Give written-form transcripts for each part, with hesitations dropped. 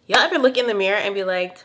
Y'all ever look in the mirror and be like,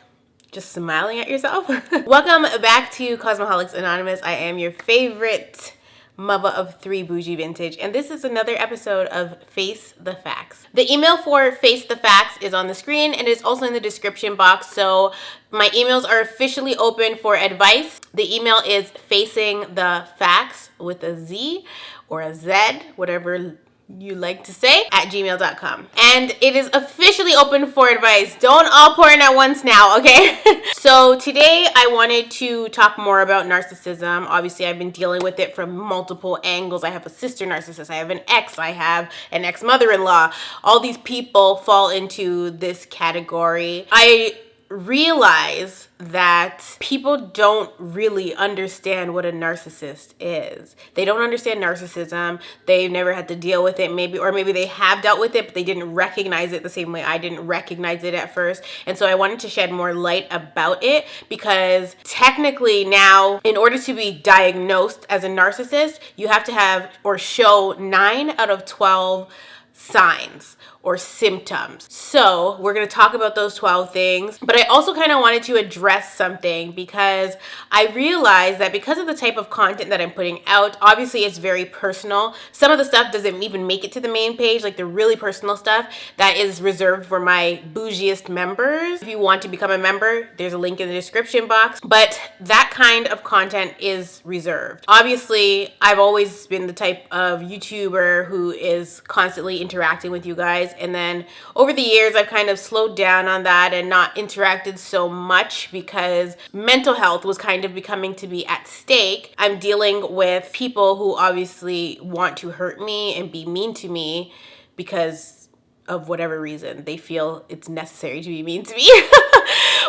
just smiling at yourself? Welcome back to Cosmoholics Anonymous. I am your favorite mother of three bougie vintage, and this is another episode of Face the Facts. The email for Face the Facts is on the screen and it's also in the description box, so my emails are officially open for advice. The email is FACINGTHEFACTZ with a Z or a Z, whatever you like to say, at gmail.com. And it is officially open for advice. Don't all pour in at once now, okay? So today I wanted to talk more about narcissism. Obviously, I've been dealing with it from multiple angles. I have a sister narcissist, I have an ex, I have an ex-mother-in-law. All these people fall into this category. I realize that people don't really understand what a narcissist is. They don't understand narcissism. They've never had to deal with it, maybe they have dealt with it, but they didn't recognize it the same way I didn't recognize it at first. And so I wanted to shed more light about it, because technically now, in order to be diagnosed as a narcissist, you have to have or show 9 out of 12 signs or symptoms. So we're going to talk about those 12 things, but I also kind of wanted to address something, because I realized that because of the type of content that I'm putting out, obviously it's very personal. Some of the stuff doesn't even make it to the main page, like the really personal stuff that is reserved for my bougiest members. If you want to become a member, there's a link in the description box, but that kind of content is reserved. Obviously, I've always been the type of YouTuber who is constantly interacting with you guys, and then over the years I've kind of slowed down on that and not interacted so much because mental health was kind of becoming to be at stake. I'm dealing with people who obviously want to hurt me and be mean to me because of whatever reason they feel it's necessary to be mean to me,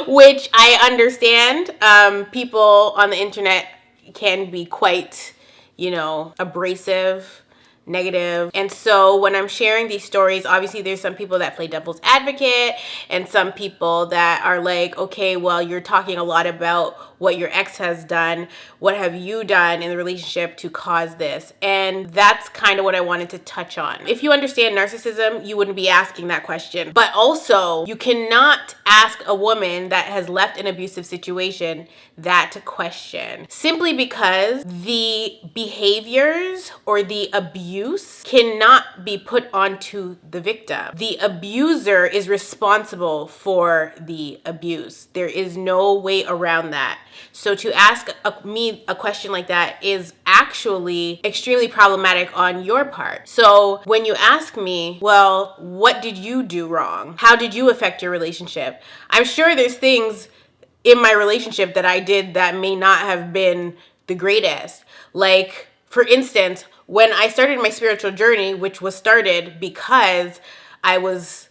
which I understand. People on the internet can be quite, abrasive, negative. And so when I'm sharing these stories, obviously there's some people that play devil's advocate and some people that are like, okay, well, you're talking a lot about what your ex has done. What have you done in the relationship to cause this? And that's kind of what I wanted to touch on. If you understand narcissism, you wouldn't be asking that question. But also, you cannot ask a woman that has left an abusive situation that question, simply because the behaviors or the abuse cannot be put onto the victim. The abuser is responsible for the abuse. There is no way around that. So to ask me a question like that is actually extremely problematic on your part. So when you ask me, well, what did you do wrong? How did you affect your relationship? I'm sure there's things in my relationship that I did that may not have been the greatest. Like, for instance, when I started my spiritual journey, which was started because I was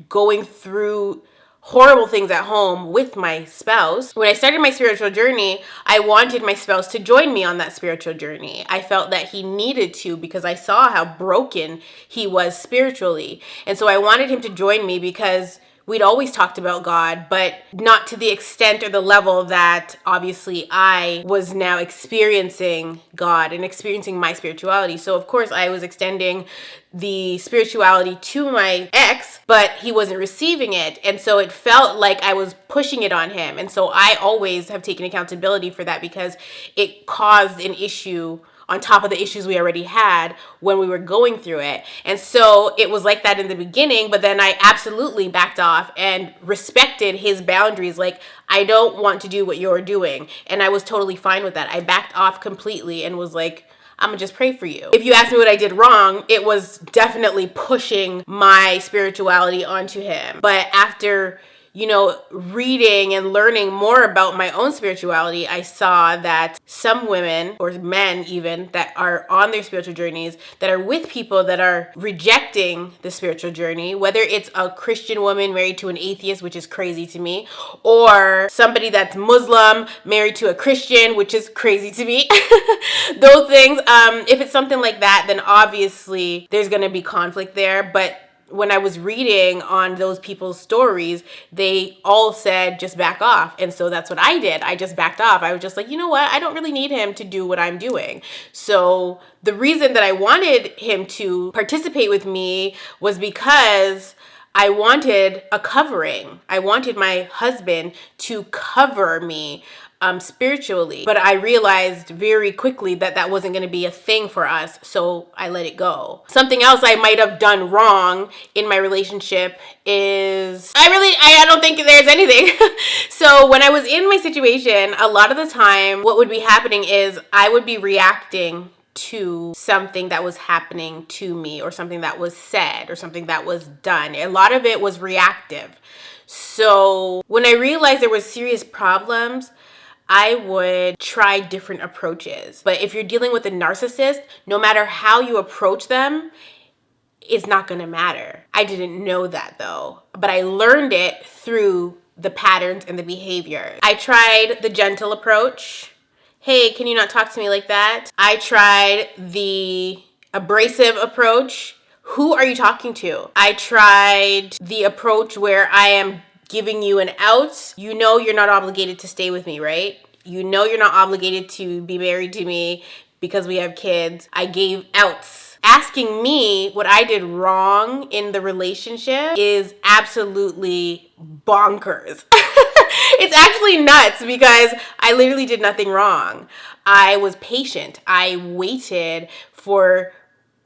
going through horrible things at home with my spouse. When I started my spiritual journey, I wanted my spouse to join me on that spiritual journey. I felt that he needed to, because I saw how broken he was spiritually. And so I wanted him to join me because we'd always talked about God, but not to the extent or the level that obviously I was now experiencing God and experiencing my spirituality. So of course I was extending the spirituality to my ex, but he wasn't receiving it. And so it felt like I was pushing it on him. And so I always have taken accountability for that, because it caused an issue on top of the issues we already had when we were going through it. And so it was like that in the beginning, but then I absolutely backed off and respected his boundaries. Like, I don't want to do what you're doing. And I was totally fine with that. I backed off completely and was like, I'm gonna just pray for you. If you ask me what I did wrong, it was definitely pushing my spirituality onto him. But after reading and learning more about my own spirituality, I saw that some women, or men even, that are on their spiritual journeys, that are with people that are rejecting the spiritual journey, whether it's a Christian woman married to an atheist, which is crazy to me, or somebody that's Muslim married to a Christian, which is crazy to me. Those things, if it's something like that, then obviously there's going to be conflict there. But when I was reading on those people's stories, they all said, just back off. And so that's what I did. I just backed off. I was just like, you know what? I don't really need him to do what I'm doing. So the reason that I wanted him to participate with me was because I wanted a covering. I wanted my husband to cover me spiritually, but I realized very quickly that that wasn't going to be a thing for us, so I let it go. Something else I might have done wrong in my relationship is I don't think there's anything. So when I was in my situation, a lot of the time what would be happening is I would be reacting to something that was happening to me, or something that was said, or something that was done. A lot of it was reactive. So when I realized there was serious problems, I would try different approaches. But if you're dealing with a narcissist, no matter how you approach them, it's not gonna matter. I didn't know that though, but I learned it through the patterns and the behavior. I tried the gentle approach. Hey, can you not talk to me like that? I tried the abrasive approach. Who are you talking to? I tried the approach where I am giving you an out. You know you're not obligated to stay with me, right? You know you're not obligated to be married to me because we have kids. I gave outs. Asking me what I did wrong in the relationship is absolutely bonkers. It's actually nuts because I literally did nothing wrong. I was patient. I waited for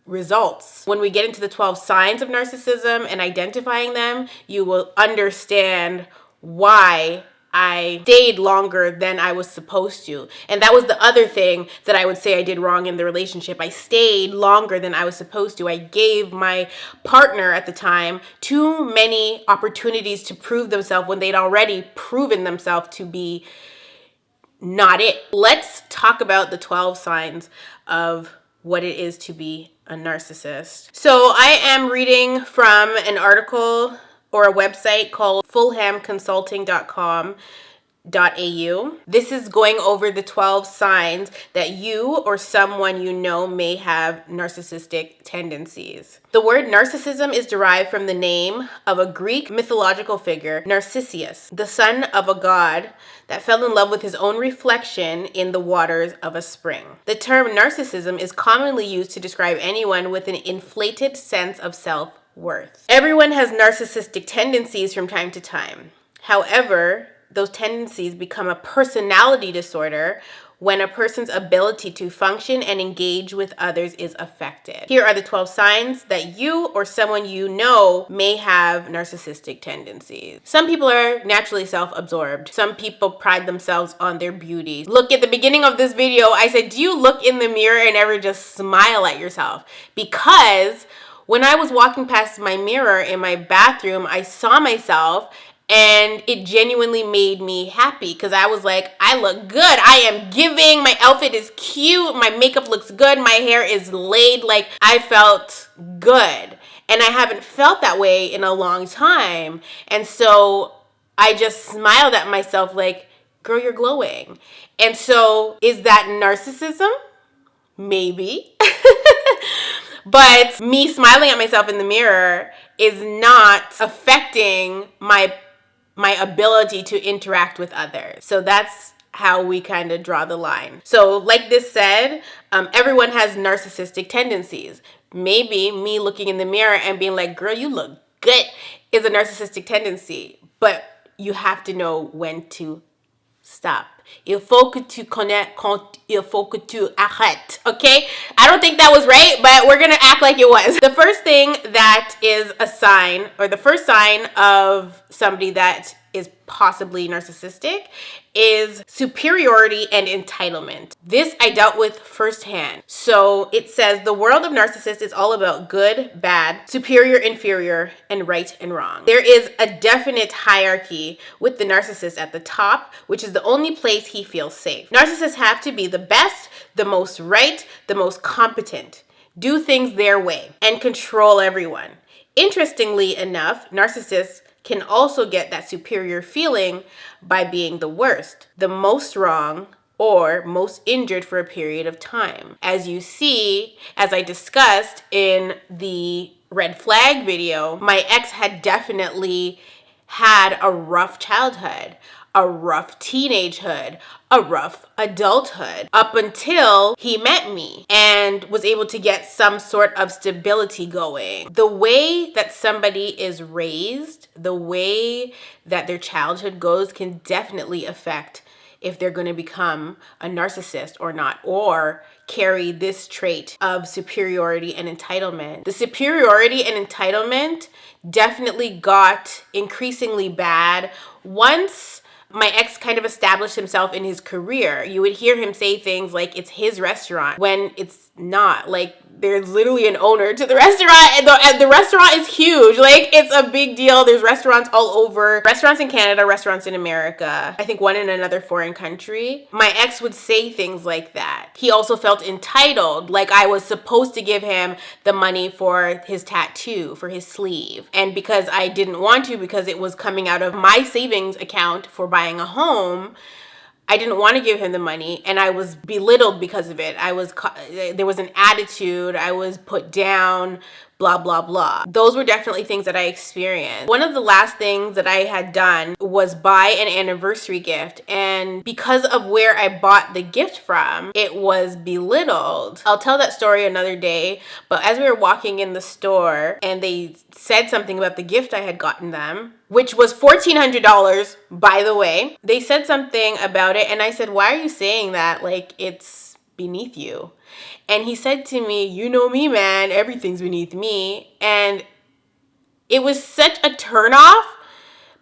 results. When we get into the 12 signs of narcissism and identifying them, you will understand why I stayed longer than I was supposed to. And that was the other thing that I would say I did wrong in the relationship. I stayed longer than I was supposed to. I gave my partner at the time too many opportunities to prove themselves when they'd already proven themselves to be not it. Let's talk about the 12 signs of what it is to be a narcissist. So I am reading from an article or a website called fulhamconsulting.com.au. This is going over the 12 signs that you or someone you know may have narcissistic tendencies. The word narcissism is derived from the name of a Greek mythological figure, Narcissus, the son of a god that fell in love with his own reflection in the waters of a spring. The term narcissism is commonly used to describe anyone with an inflated sense of self-worth. Everyone has narcissistic tendencies from time to time. However, those tendencies become a personality disorder when a person's ability to function and engage with others is affected. Here are the 12 signs that you or someone you know may have narcissistic tendencies. Some people are naturally self-absorbed. Some people pride themselves on their beauty. Look, at the beginning of this video, I said, do you look in the mirror and ever just smile at yourself? Because when I was walking past my mirror in my bathroom, I saw myself and it genuinely made me happy because I was like, I look good. I am giving. My outfit is cute. My makeup looks good. My hair is laid. Like, I felt good. And I haven't felt that way in a long time. And so I just smiled at myself like, girl, you're glowing. And so is that narcissism? Maybe. But me smiling at myself in the mirror is not affecting my ability to interact with others. So that's how we kind of draw the line. So like this said, everyone has narcissistic tendencies. Maybe me looking in the mirror and being like, girl, you look good is a narcissistic tendency, but you have to know when to stop. Il faut que tu connais quand il faut que tu arrêtes. Okay? I don't think that was right, but we're gonna act like it was. The first thing that is a sign, or the first sign of somebody that is possibly narcissistic, is superiority and entitlement. This I dealt with firsthand. So it says the world of narcissists is all about good, bad, superior, inferior, and right and wrong. There is a definite hierarchy with the narcissist at the top, which is the only place he feels safe. Narcissists have to be the best, the most right, the most competent, do things their way, and control everyone. Interestingly enough, narcissists can also get that superior feeling by being the worst, the most wrong, or most injured for a period of time. As you see, as I discussed in the red flag video, my ex had definitely had a rough childhood. a rough teenagehood, a rough adulthood, up until he met me and was able to get some sort of stability going. The way that somebody is raised, the way that their childhood goes can definitely affect if they're going to become a narcissist or not, or carry this trait of superiority and entitlement. The superiority and entitlement definitely got increasingly bad once my ex kind of established himself in his career. You would hear him say things like it's his restaurant when it's not. Like, there's literally an owner to the restaurant, and the restaurant is huge. Like, it's a big deal. There's restaurants all over. Restaurants in Canada, restaurants in America. I think one in another foreign country. My ex would say things like that. He also felt entitled, like I was supposed to give him the money for his tattoo, for his sleeve. And because I didn't want to, because it was coming out of my savings account for buying a home, I didn't want to give him the money, and I was belittled because of it. There was an attitude, I was put down, blah, blah, blah. Those were definitely things that I experienced. One of the last things that I had done was buy an anniversary gift, and because of where I bought the gift from, it was belittled. I'll tell that story another day, but as we were walking in the store and they said something about the gift I had gotten them, which was $1,400, by the way. They said something about it, and I said, why are you saying that? Like, it's beneath you. And he said to me, you know me, man, everything's beneath me. And it was such a turnoff.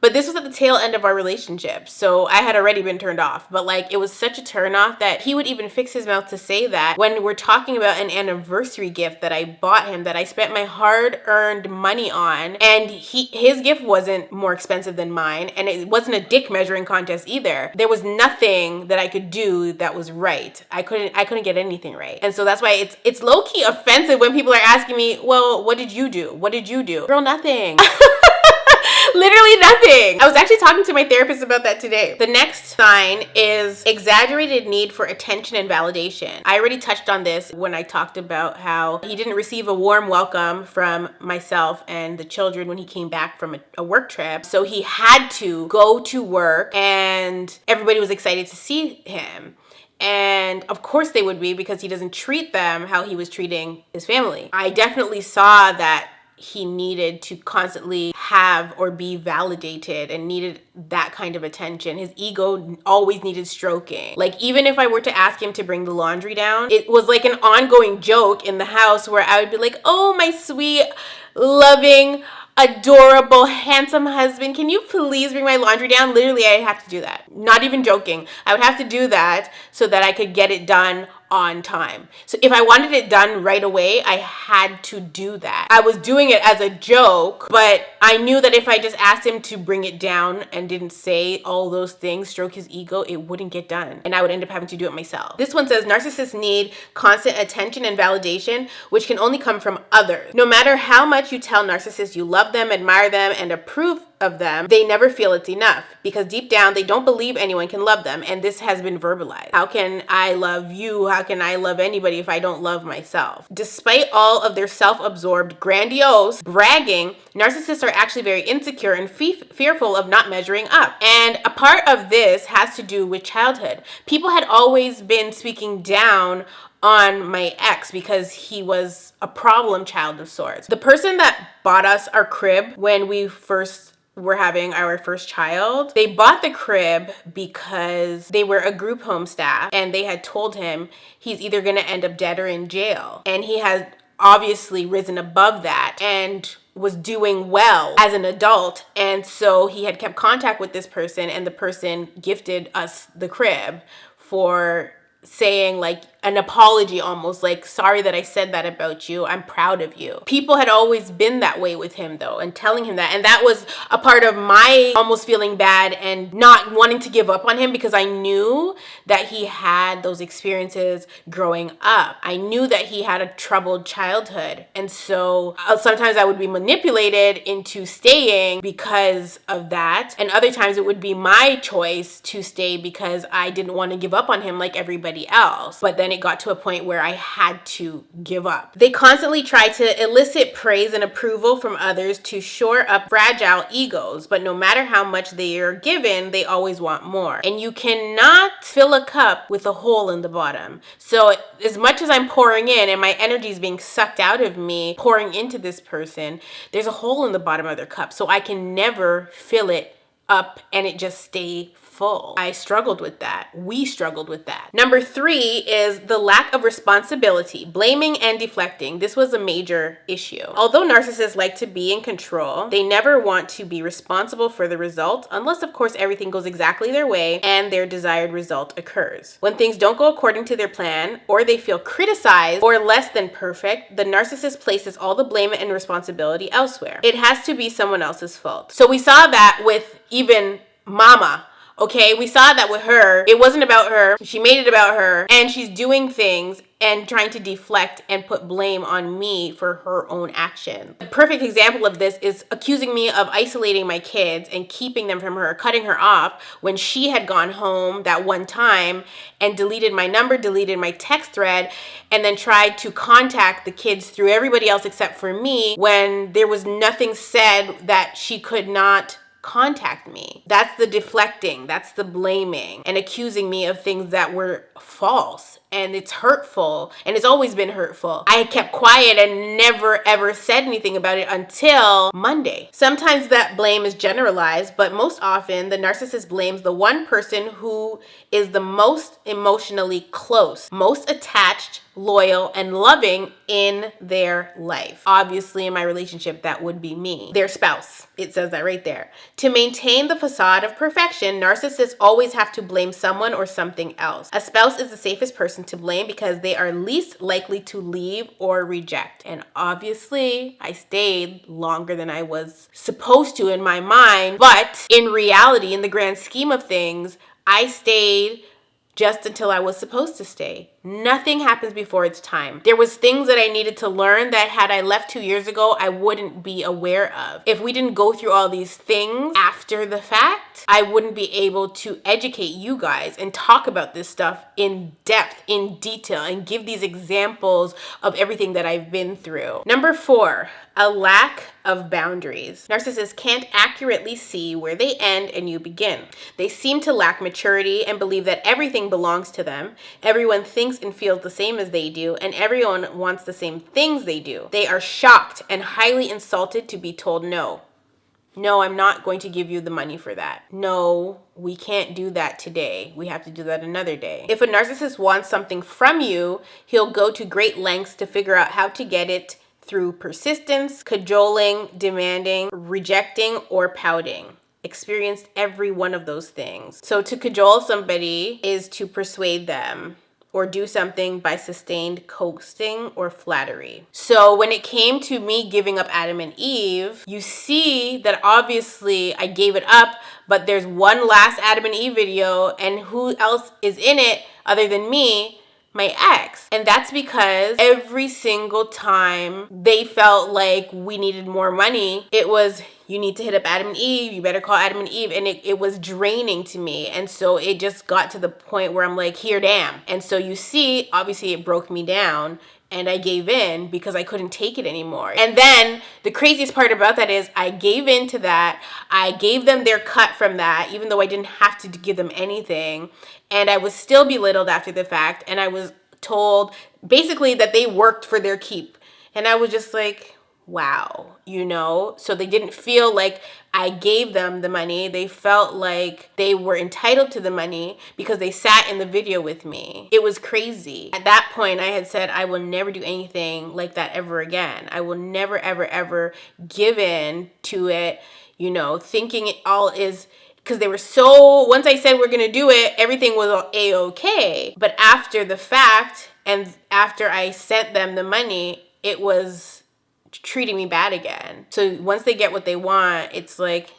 But this was at the tail end of our relationship, so I had already been turned off. But like, it was such a turnoff that he would even fix his mouth to say that when we're talking about an anniversary gift that I bought him, that I spent my hard-earned money on, and his gift wasn't more expensive than mine, and it wasn't a dick measuring contest either. There was nothing that I could do that was right. I couldn't get anything right. And so that's why it's low-key offensive when people are asking me, well, what did you do? What did you do? Girl, nothing. Literally nothing. I was actually talking to my therapist about that today. The next sign is exaggerated need for attention and validation. I already touched on this when I talked about how he didn't receive a warm welcome from myself and the children when he came back from a work trip. So he had to go to work, and everybody was excited to see him. And of course they would be, because he doesn't treat them how he was treating his family. I definitely saw that he needed to constantly have or be validated and needed that kind of attention. His ego always needed stroking. Like, even if I were to ask him to bring the laundry down, it was like an ongoing joke in the house where I would be like, oh, my sweet, loving, adorable, handsome husband, can you please bring my laundry down? Literally, I have to do that. Not even joking. I would have to do that so that I could get it done on time. So if I wanted it done right away, I had to do that. I was doing it as a joke, but I knew that if I just asked him to bring it down and didn't say all those things, stroke his ego, it wouldn't get done. And I would end up having to do it myself. This one says, narcissists need constant attention and validation, which can only come from others. No matter how much you tell narcissists you love them, admire them, and approve of them, they never feel it's enough, because deep down they don't believe anyone can love them, and this has been verbalized. How can I love you? How can I love anybody if I don't love myself? Despite all of their self-absorbed, grandiose bragging, narcissists are actually very insecure and fearful of not measuring up. And a part of this has to do with childhood. People had always been speaking down on my ex because he was a problem child of sorts. The person that bought us our crib when we first were having our first child, they bought the crib because they were a group home staff, and they had told him he's either going to end up dead or in jail. And he has obviously risen above that and was doing well as an adult. And so he had kept contact with this person, and the person gifted us the crib for saying, like, an apology, almost like, sorry that I said that about you, I'm proud of you. People had always been that way with him though, and telling him that, and that was a part of my almost feeling bad and not wanting to give up on him, because I knew that he had those experiences growing up. I knew that he had a troubled childhood, and so sometimes I would be manipulated into staying because of that, and other times it would be my choice to stay because I didn't want to give up on him like everybody else. But then and it got to a point where I had to give up. They constantly try to elicit praise and approval from others to shore up fragile egos, but no matter how much they are given, they always want more. And you cannot fill a cup with a hole in the bottom. So as much as I'm pouring in and my energy is being sucked out of me, pouring into this person, there's a hole in the bottom of their cup. So I can never fill it up and it just stay full. I struggled with that. We struggled with that. Number 3 is the lack of responsibility, blaming and deflecting. This was a major issue. Although narcissists like to be in control, they never want to be responsible for the result, unless of course everything goes exactly their way and their desired result occurs. When things don't go according to their plan, or they feel criticized or less than perfect, the narcissist places all the blame and responsibility elsewhere. It has to be someone else's fault. So we saw that with even Mama. Okay, we saw that with her. It wasn't about her. She made it about her, and she's doing things and trying to deflect and put blame on me for her own action. A perfect example of this is accusing me of isolating my kids and keeping them from her, cutting her off when she had gone home that one time and deleted my number, deleted my text thread, and then tried to contact the kids through everybody else except for me when there was nothing said that she could not contact me. That's the deflecting, that's the blaming and accusing me of things that were false. And it's hurtful, and it's always been hurtful. I kept quiet and never ever said anything about it until Monday. Sometimes that blame is generalized, but most often the narcissist blames the one person who is the most emotionally close, most attached, loyal, and loving in their life. Obviously, in my relationship, that would be me, their spouse. It says that right there. To maintain the facade of perfection, narcissists always have to blame someone or something else. A spouse is the safest person to blame because they are least likely to leave or reject. And obviously, I stayed longer than I was supposed to in my mind, but in reality, in the grand scheme of things, I stayed just until I was supposed to stay. Nothing happens before its time. There was things that I needed to learn that had I left 2 years ago, I wouldn't be aware of. If we didn't go through all these things after the fact, I wouldn't be able to educate you guys and talk about this stuff in depth, in detail, and give these examples of everything that I've been through. Number 4, a lack of boundaries. Narcissists can't accurately see where they end and you begin. They seem to lack maturity and believe that everything belongs to them. Everyone thinks and feels the same as they do, and everyone wants the same things they do. They are shocked and highly insulted to be told no. No, I'm not going to give you the money for that. No, we can't do that today. We have to do that another day. If a narcissist wants something from you, he'll go to great lengths to figure out how to get it through persistence, cajoling, demanding, rejecting, or pouting. Experienced every one of those things. So to cajole somebody is to persuade them or do something by sustained coaxing or flattery. So when it came to me giving up Adam and Eve, you see that obviously I gave it up, but there's one last Adam and Eve video, and who else is in it other than me? My ex. And that's because every single time they felt like we needed more money, it was, you need to hit up Adam and Eve, you better call Adam and Eve. And it was draining to me. And so it just got to the point where I'm like, here, damn. And so you see, obviously it broke me down. And I gave in because I couldn't take it anymore. And then the craziest part about that is I gave in to that. I gave them their cut from that, even though I didn't have to give them anything. And I was still belittled after the fact. And I was told basically that they worked for their keep. And I was just like, wow, you know? So they didn't feel like I gave them the money. They felt like they were entitled to the money because they sat in the video with me. It was crazy. At that point, I had said, I will never do anything like that ever again. I will never, ever, ever give in to it, you know, thinking it all is, because they were so, once I said we're going to do it, everything was A-okay. But after the fact, and after I sent them the money, it was treating me bad again. So once they get what they want, it's like,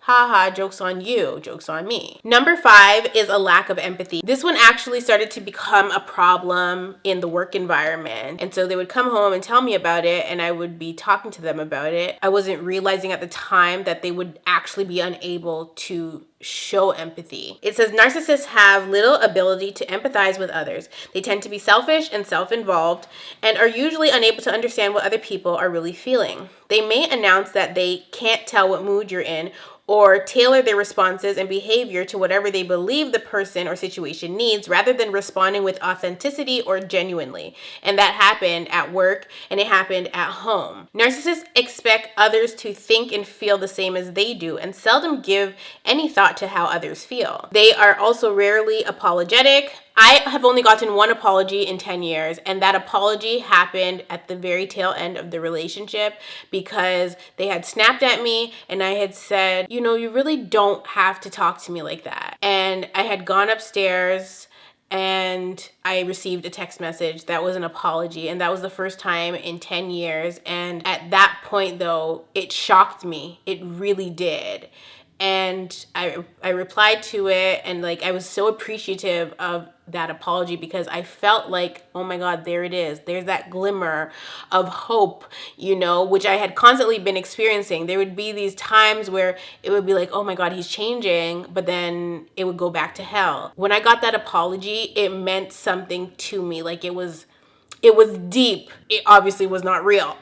Haha, joke's on you, joke's on me. Number 5 is a lack of empathy. This one actually started to become a problem in the work environment. And so they would come home and tell me about it, and I would be talking to them about it. I wasn't realizing at the time that they would actually be unable to show empathy. It says narcissists have little ability to empathize with others. They tend to be selfish and self-involved and are usually unable to understand what other people are really feeling. They may announce that they can't tell what mood you're in or tailor their responses and behavior to whatever they believe the person or situation needs rather than responding with authenticity or genuinely. And that happened at work and it happened at home. Narcissists expect others to think and feel the same as they do and seldom give any thought to how others feel. They are also rarely apologetic. I have only gotten one apology in 10 years, and that apology happened at the very tail end of the relationship because they had snapped at me and I had said, you know, you really don't have to talk to me like that. And I had gone upstairs and I received a text message that was an apology, and that was the first time in 10 years. And at that point, though, it shocked me. It really did. And I replied to it, and like I was so appreciative of that apology because I felt like, oh my God, there it is. There's that glimmer of hope, you know, which I had constantly been experiencing. There would be these times where it would be like, oh my God, he's changing, but then it would go back to hell. When I got that apology, it meant something to me. Like it was deep. It obviously was not real.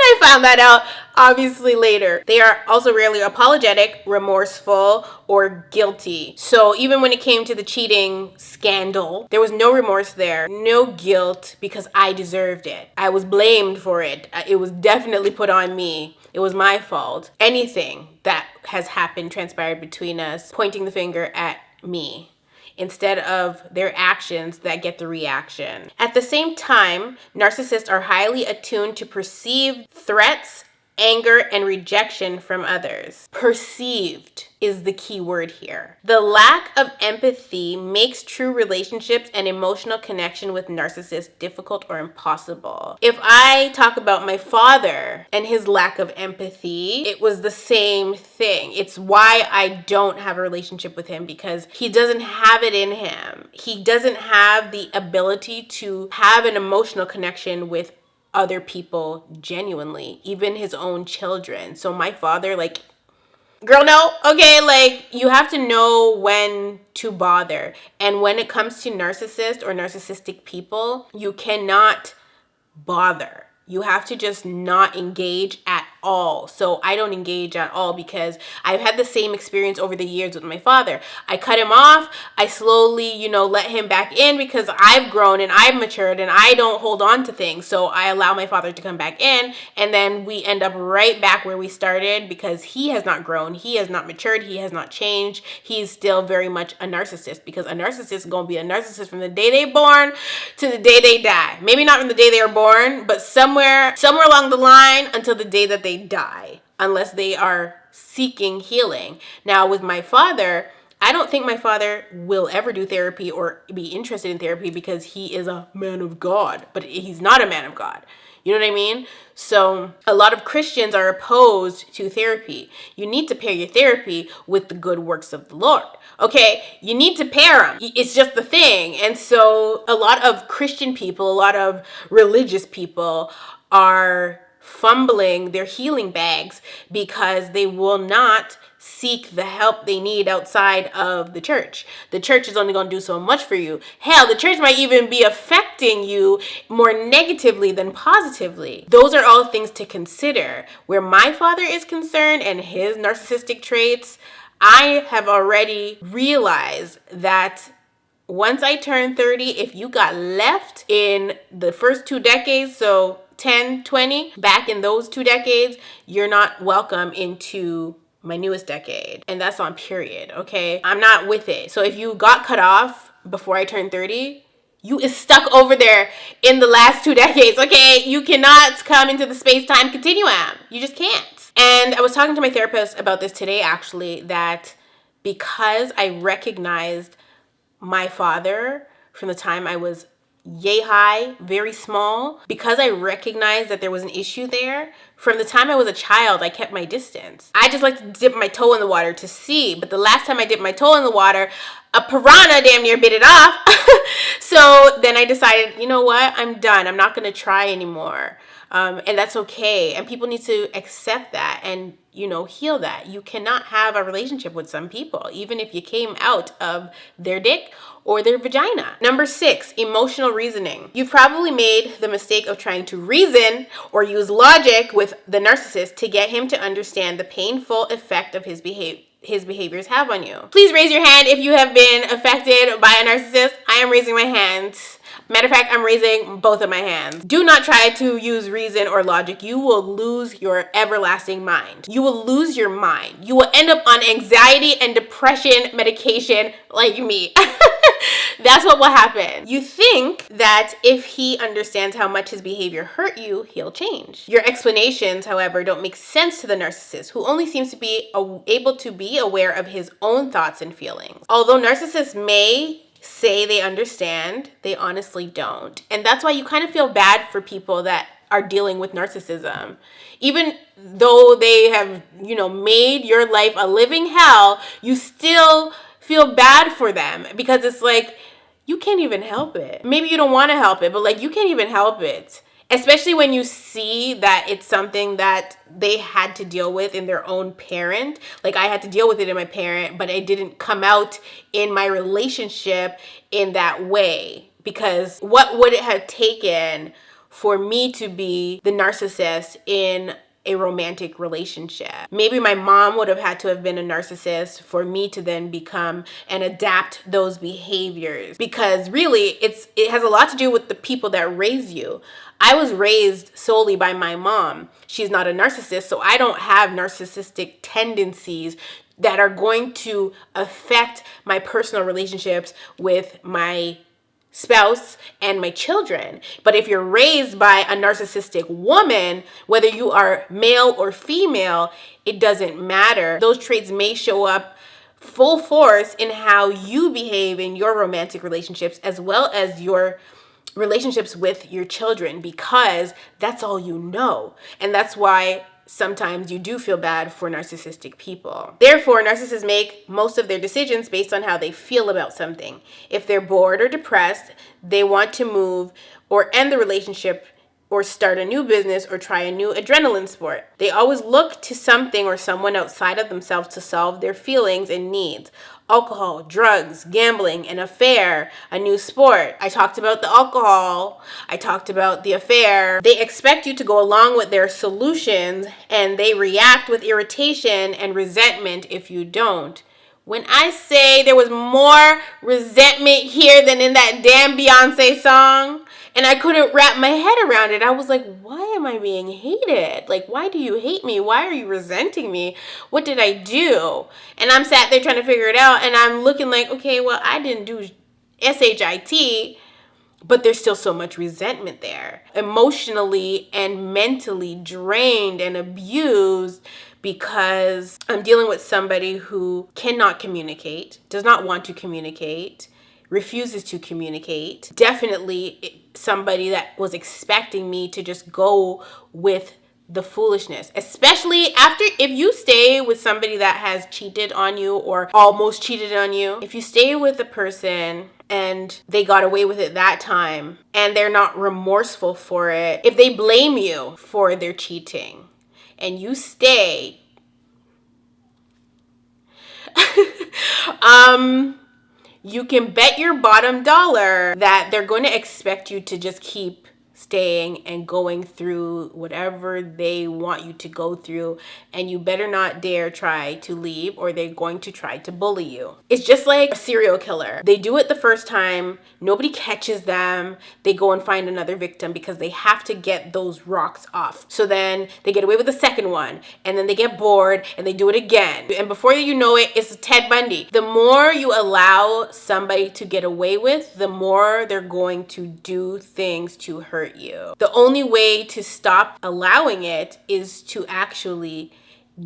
I found that out obviously later. They are also rarely apologetic, remorseful, or guilty. So even when it came to the cheating scandal, there was no remorse there, no guilt because I deserved it. I was blamed for it. It was definitely put on me. It was my fault. Anything that has happened, transpired between us, pointing the finger at me, instead of their actions that get the reaction. At the same time, narcissists are highly attuned to perceived threats, anger, and rejection from others. Perceived is the key word here. The lack of empathy makes true relationships and emotional connection with narcissists difficult or impossible. If I talk about my father and his lack of empathy, it was the same thing. It's why I don't have a relationship with him, because he doesn't have it in him. He doesn't have the ability to have an emotional connection with other people genuinely, even his own children. So my father, like, girl, no, okay, like, you have to know when to bother. And when it comes to narcissists or narcissistic people, you cannot bother. You have to just not engage at all. So I don't engage at all because I've had the same experience over the years with my father. I cut him off. I slowly, let him back in because I've grown and I've matured and I don't hold on to things. So I allow my father to come back in, and then we end up right back where we started because he has not grown. He has not matured. He has not changed. He's still very much a narcissist, because a narcissist is going to be a narcissist from the day they're born to the day they die. Maybe not from the day they were born, but somewhere along the line until the day that they die, unless they are seeking healing. Now, with my father, I don't think my father will ever do therapy or be interested in therapy because he is a man of God, but he's not a man of God. You know what I mean? So a lot of Christians are opposed to therapy. You need to pair your therapy with the good works of the Lord. Okay, you need to pair them. It's just the thing. And so a lot of Christian people, a lot of religious people are fumbling their healing bags because they will not seek the help they need outside of the church. The church is only going to do so much for you. Hell, the church might even be affecting you more negatively than positively. Those are all things to consider. Where my father is concerned and his narcissistic traits, I have already realized that once I turn 30, if you got left in the first 2 decades, so 10, 20, back in those 2 decades, you're not welcome into my newest decade. And that's on period, okay? I'm not with it. So if you got cut off before I turned 30, you is stuck over there in the last 2 decades, okay? You cannot come into the space-time continuum. You just can't. And I was talking to my therapist about this today, actually, that because I recognized my father from the time I was yay high, very small, because I recognized that there was an issue there. From the time I was a child, I kept my distance. I just like to dip my toe in the water to see, but the last time I dipped my toe in the water, a piranha damn near bit it off. So then I decided, you know what? I'm done. I'm not going to try anymore. And that's okay. And people need to accept that and, heal that. You cannot have a relationship with some people, even if you came out of their dick or their vagina. Number 6, emotional reasoning. You've probably made the mistake of trying to reason or use logic with the narcissist to get him to understand the painful effect of his behaviors have on you. Please raise your hand if you have been affected by a narcissist. I am raising my hand. Matter of fact, I'm raising both of my hands. Do not try to use reason or logic. You will lose your everlasting mind. You will lose your mind. You will end up on anxiety and depression medication like me. That's what will happen. You think that if he understands how much his behavior hurt you, he'll change. Your explanations, however, don't make sense to the narcissist, who only seems to be able to be aware of his own thoughts and feelings. Although narcissists may say they understand, they honestly don't. And that's why you kind of feel bad for people that are dealing with narcissism. Even though they have, made your life a living hell, you still feel bad for them because it's like, you can't even help it. Maybe you don't want to help it, but you can't even help it. Especially when you see that it's something that they had to deal with in their own parent. Like I had to deal with it in my parent, but it didn't come out in my relationship in that way. Because what would it have taken for me to be the narcissist in a romantic relationship? Maybe my mom would have had to have been a narcissist for me to then become and adapt those behaviors. Because really, it has a lot to do with the people that raise you. I was raised solely by my mom. She's not a narcissist, so I don't have narcissistic tendencies that are going to affect my personal relationships with my spouse and my children. But if you're raised by a narcissistic woman, whether you are male or female, it doesn't matter. Those traits may show up full force in how you behave in your romantic relationships as well as your relationships with your children, because that's all you know. And that's why sometimes you do feel bad for narcissistic people. Therefore, narcissists make most of their decisions based on how they feel about something. If they're bored or depressed, they want to move or end the relationship or start a new business or try a new adrenaline sport. They always look to something or someone outside of themselves to solve their feelings and needs. Alcohol, drugs, gambling, an affair, a new sport. I talked about the alcohol. I talked about the affair. They expect you to go along with their solutions, and they react with irritation and resentment if you don't. When I say there was more resentment here than in that damn Beyonce song, and I couldn't wrap my head around it. I was like, why am I being hated? Why do you hate me? Why are you resenting me? What did I do? And I'm sat there trying to figure it out, and I'm looking like, okay, well, I didn't do SHIT, but there's still so much resentment there. Emotionally and mentally drained and abused because I'm dealing with somebody who cannot communicate, does not want to communicate, refuses to communicate. Definitely somebody that was expecting me to just go with the foolishness, especially if you stay with somebody that has cheated on you or almost cheated on you. If you stay with a person and they got away with it that time and they're not remorseful for it, if they blame you for their cheating and you stay, you can bet your bottom dollar that they're going to expect you to just keep staying and going through whatever they want you to go through, and you better not dare try to leave or they're going to try to bully you. It's just like a serial killer. They do it the first time, nobody catches them, they go and find another victim because they have to get those rocks off. So then they get away with the second one, and then they get bored and they do it again. And before you know it, it's Ted Bundy. The more you allow somebody to get away with, the more they're going to do things to hurt you. The only way to stop allowing it is to actually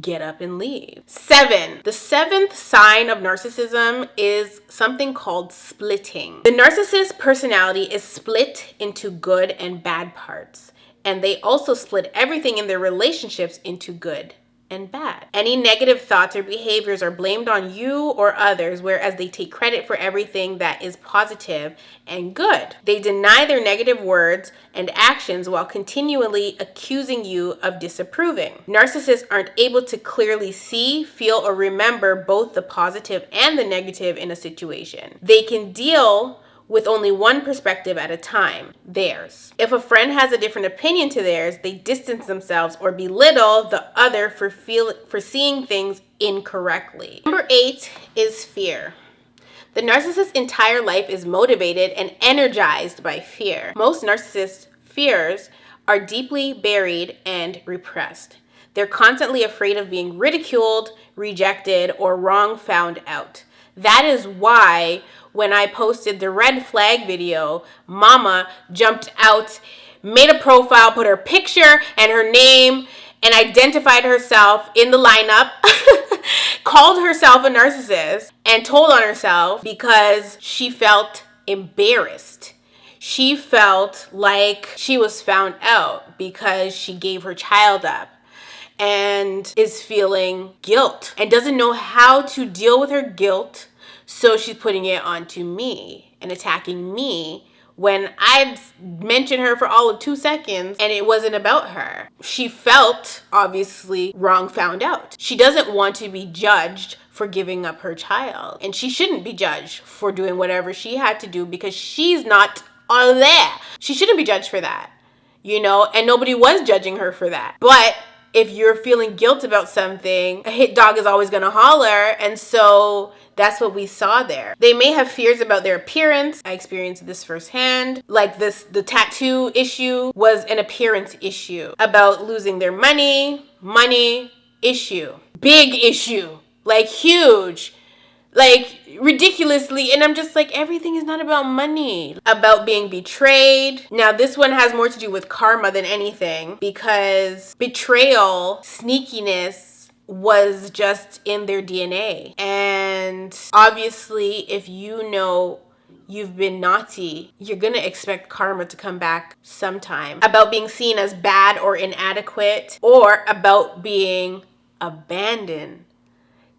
get up and leave. 7. The 7th sign of narcissism is something called splitting. The narcissist personality is split into good and bad parts, and they also split everything in their relationships into good and bad. Any negative thoughts or behaviors are blamed on you or others, whereas they take credit for everything that is positive and good. They deny their negative words and actions while continually accusing you of disapproving. Narcissists aren't able to clearly see, feel, or remember both the positive and the negative in a situation. They can deal with only one perspective at a time, theirs. If a friend has a different opinion to theirs, they distance themselves or belittle the other for seeing things incorrectly. Number 8 is fear. The narcissist's entire life is motivated and energized by fear. Most narcissists' fears are deeply buried and repressed. They're constantly afraid of being ridiculed, rejected, or wrong found out. That is why when I posted the red flag video, Mama jumped out, made a profile, put her picture and her name, and identified herself in the lineup, called herself a narcissist, and told on herself because she felt embarrassed. She felt like she was found out because she gave her child up and is feeling guilt and doesn't know how to deal with her guilt. So she's putting it onto me and attacking me when I'd mentioned her for all of 2 seconds and it wasn't about her. She felt, obviously, wrong found out. She doesn't want to be judged for giving up her child. And she shouldn't be judged for doing whatever she had to do because she's not all there. She shouldn't be judged for that, and nobody was judging her for that. But if you're feeling guilt about something, a hit dog is always gonna holler, and so that's what we saw there. They may have fears about their appearance. I experienced this firsthand. Like the tattoo issue was an appearance issue. About losing their money issue. Big issue. Like huge. Like ridiculously. And I'm just like, everything is not about money. About being betrayed. Now this one has more to do with karma than anything, because betrayal, sneakiness, was just in their DNA. And obviously, if you know you've been naughty, you're gonna expect karma to come back sometime. About being seen as bad or inadequate, or about being abandoned.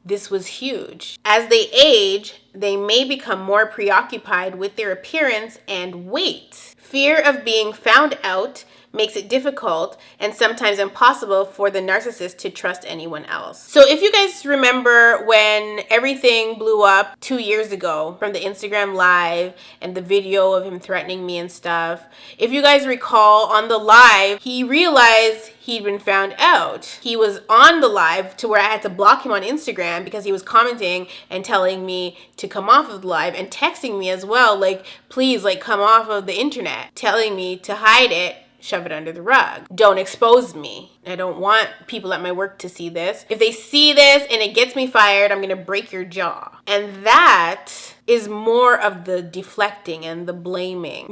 This was huge. As they age, they may become more preoccupied with their appearance and weight. Fear of being found out makes it difficult and sometimes impossible for the narcissist to trust anyone else. So if you guys remember when everything blew up 2 years ago from the Instagram live and the video of him threatening me and stuff, if you guys recall on the live, he realized he'd been found out. He was on the live to where I had to block him on Instagram because he was commenting and telling me to come off of the live and texting me as well, like, please, like, come off of the internet, telling me to hide it, shove it under the rug. Don't expose me. I don't want people at my work to see this. If they see this and it gets me fired, I'm gonna break your jaw. And that is more of the deflecting and the blaming,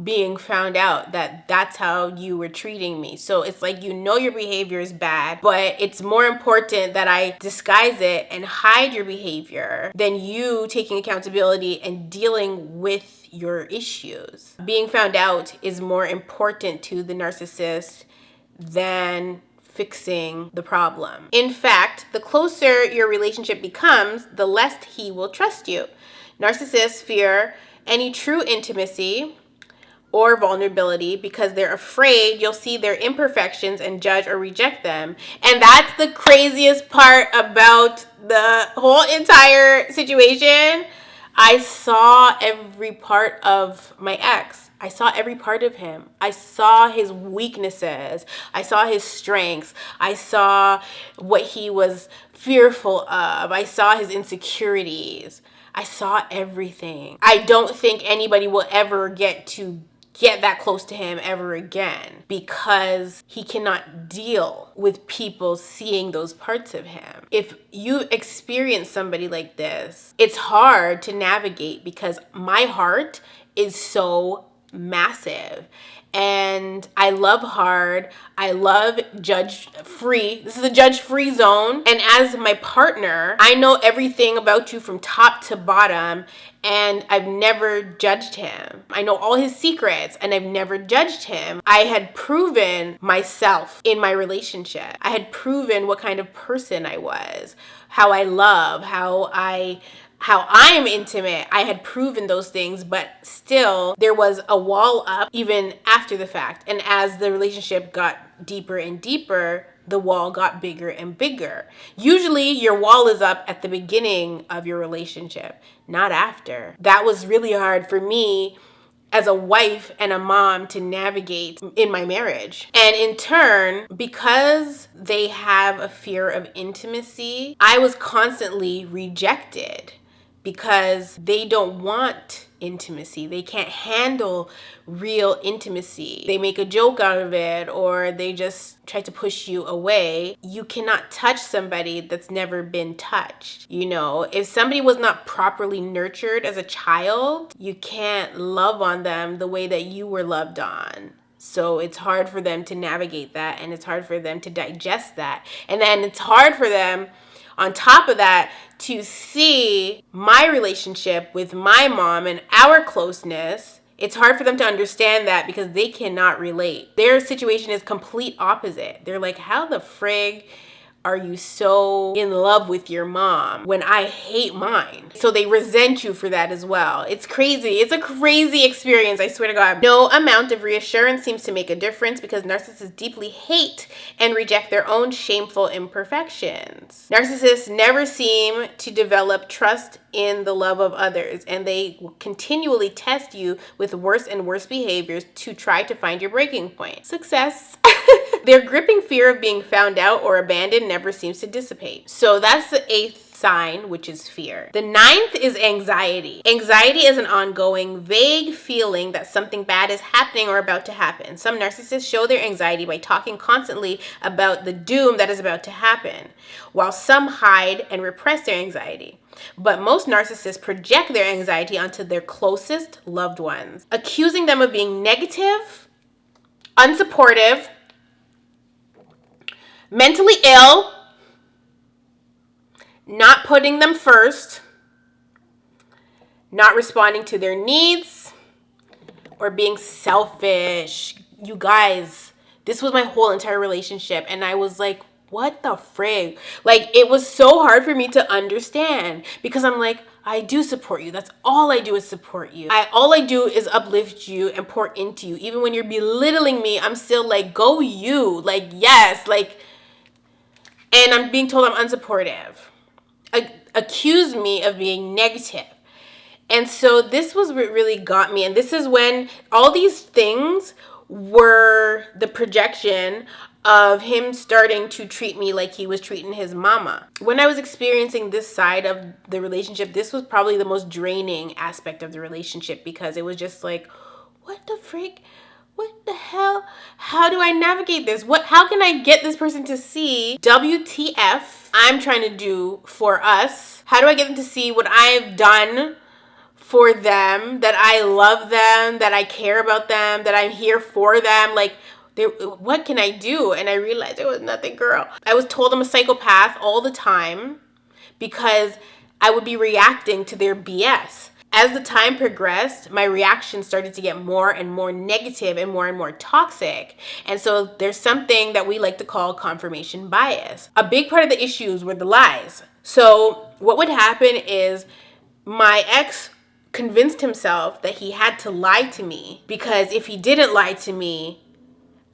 being found out that that's how you were treating me. So it's like, your behavior is bad, but it's more important that I disguise it and hide your behavior than you taking accountability and dealing with your issues. Being found out is more important to the narcissist than fixing the problem. In fact, the closer your relationship becomes, the less he will trust you. Narcissists fear any true intimacy or vulnerability because they're afraid you'll see their imperfections and judge or reject them. And that's the craziest part about the whole entire situation. I saw every part of my ex. I saw every part of him. I saw his weaknesses. I saw his strengths. I saw what he was fearful of. I saw his insecurities. I saw everything. I don't think anybody will ever get that close to him ever again because he cannot deal with people seeing those parts of him. If you experience somebody like this, it's hard to navigate because my heart is so massive. And I love hard. I love judge free. This is a judge free zone. And as my partner, I know everything about you from top to bottom, and I've never judged him. I know all his secrets, and I've never judged him. I had proven myself in my relationship. I had proven what kind of person I was, how I love, how I am intimate. I had proven those things, but still there was a wall up even after the fact. And as the relationship got deeper and deeper, the wall got bigger and bigger. Usually your wall is up at the beginning of your relationship, not after. That was really hard for me as a wife and a mom to navigate in my marriage. And in turn, because they have a fear of intimacy, I was constantly rejected because they don't want intimacy. They can't handle real intimacy. They make a joke out of it, or they just try to push you away. You cannot touch somebody that's never been touched. You know, if somebody was not properly nurtured as a child, you can't love on them the way that you were loved on. So it's hard for them to navigate that, and it's hard for them to digest that. And then it's hard for them, on top of that, to see my relationship with my mom and our closeness. It's hard for them to understand that because they cannot relate. Their situation is complete opposite. They're like, how the frig are you so in love with your mom when I hate mine? So they resent you for that as well. It's crazy. It's a crazy experience, I swear to God. No amount of reassurance seems to make a difference because narcissists deeply hate and reject their own shameful imperfections. Narcissists never seem to develop trust in the love of others, and they continually test you with worse and worse behaviors to try to find your breaking point. Success. Their gripping fear of being found out or abandoned never seems to dissipate. So that's the 8th sign, which is fear. The 9th is anxiety. Anxiety is an ongoing, vague feeling that something bad is happening or about to happen. Some narcissists show their anxiety by talking constantly about the doom that is about to happen, while some hide and repress their anxiety. But most narcissists project their anxiety onto their closest loved ones, accusing them of being negative, unsupportive, mentally ill, not putting them first, not responding to their needs, or being selfish. You guys, this was my whole entire relationship, and I was like, what the frig? Like, it was so hard for me to understand because I'm like, I do support you. That's all I do is support you. All I do is uplift you and pour into you. Even when you're belittling me, I'm still like, go you. Like, yes, like, and I'm being told I'm unsupportive. Accuse me of being negative. And so this was what really got me. And this is when all these things were the projection of him starting to treat me like he was treating his mama. When I was experiencing this side of the relationship, this was probably the most draining aspect of the relationship because it was just like, what the freak? What the hell? How do I navigate this? How can I get this person to see WTF I'm trying to do for us? How do I get them to see what I've done for them, that I love them, that I care about them, that I'm here for them? Like, what can I do? And I realized it was nothing, girl. I was told I'm a psychopath all the time because I would be reacting to their BS. As the time progressed, my reactions started to get more and more negative and more toxic. And so there's something that we like to call confirmation bias. A big part of the issues were the lies. So what would happen is my ex convinced himself that he had to lie to me because if he didn't lie to me,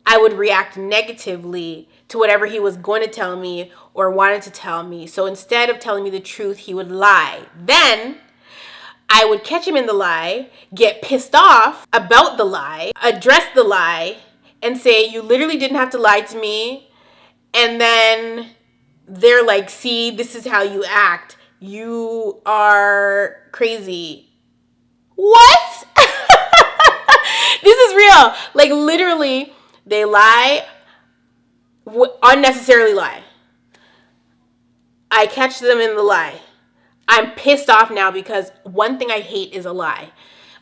I would react negatively to whatever he was going to tell me or wanted to tell me. So instead of telling me the truth, he would lie. Then I would catch him in the lie, get pissed off about the lie, address the lie, and say, you literally didn't have to lie to me. And then they're like, see, this is how you act. You are crazy. What? This is real. Like, literally, they lie, unnecessarily lie. I catch them in the lie. I'm pissed off now because one thing I hate is a lie.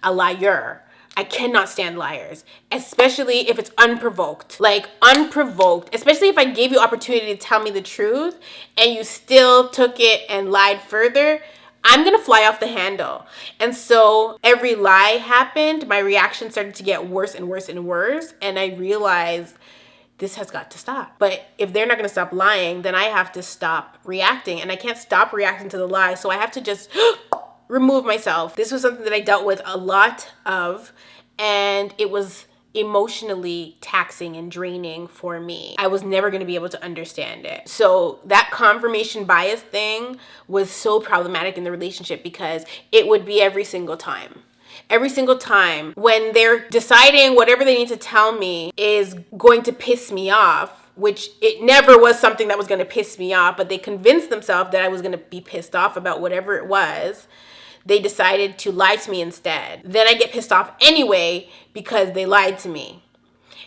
A liar. I cannot stand liars, especially if it's unprovoked. Like unprovoked, especially if I gave you opportunity to tell me the truth and you still took it and lied further. I'm gonna fly off the handle. And so every lie happened, my reaction started to get worse and worse and worse. And I realized this has got to stop. But if they're not gonna stop lying, then I have to stop reacting. And I can't stop reacting to the lie. So I have to just remove myself. This was something that I dealt with a lot of, and it was emotionally taxing and draining for me. I was never going to be able to understand it. So that confirmation bias thing was so problematic in the relationship because it would be every single time. Every single time when they're deciding whatever they need to tell me is going to piss me off, which it never was something that was going to piss me off, but they convinced themselves that I was going to be pissed off about whatever it was. They decided to lie to me instead. Then I get pissed off anyway because they lied to me.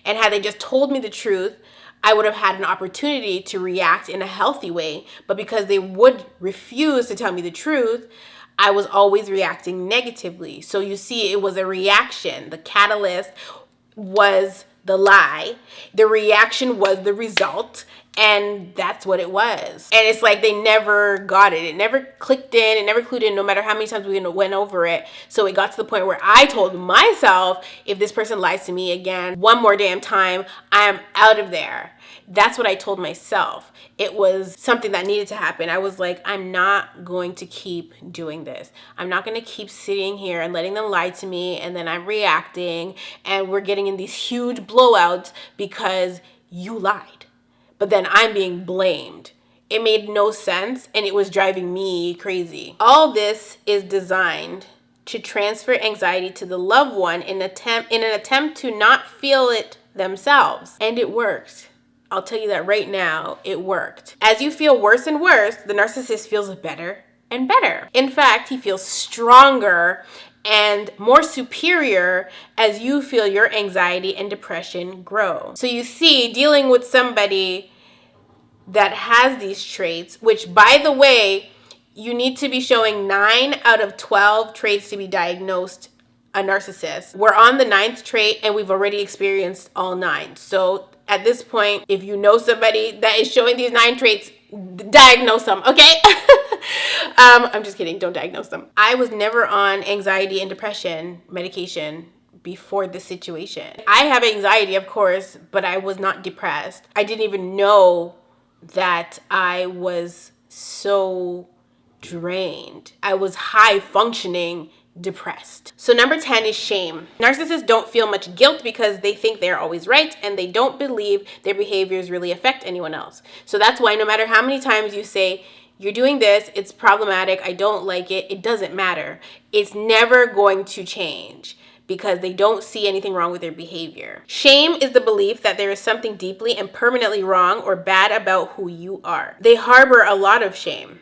And had they just told me the truth, I would have had an opportunity to react in a healthy way. But because they would refuse to tell me the truth, I was always reacting negatively. So you see, it was a reaction. The catalyst was the lie. The reaction was the result. And that's what it was. And it's like they never got it. It never clicked in. It never clued in, no matter how many times we went over it. So it got to the point where I told myself, if this person lies to me again one more damn time, I'm out of there. That's what I told myself. It was something that needed to happen. I was like, I'm not going to keep doing this. I'm not going to keep sitting here and letting them lie to me. And then I'm reacting and we're getting in these huge blowouts because you lied. But then I'm being blamed. It made no sense and it was driving me crazy. All this is designed to transfer anxiety to the loved one in an attempt to not feel it themselves. And it worked. I'll tell you that right now, it worked. As you feel worse and worse, the narcissist feels better and better. In fact, he feels stronger and more superior as you feel your anxiety and depression grow. So you see, dealing with somebody that has these traits, which by the way, you need to be showing 9 out of 12 traits to be diagnosed a narcissist. We're on the 9th trait and we've already experienced all 9. So at this point, if you know somebody that is showing these 9 traits, diagnose them, okay? I'm just kidding, don't diagnose them. I was never on anxiety and depression medication before this situation. I have anxiety, of course, but I was not depressed. I didn't even know that I was so drained. I was high functioning depressed. So number 10 is shame. Narcissists don't feel much guilt because they think they're always right and they don't believe their behaviors really affect anyone else. So that's why no matter how many times you say, you're doing this, it's problematic, I don't like it, it doesn't matter. It's never going to change because they don't see anything wrong with their behavior. Shame is the belief that there is something deeply and permanently wrong or bad about who you are. They harbor a lot of shame.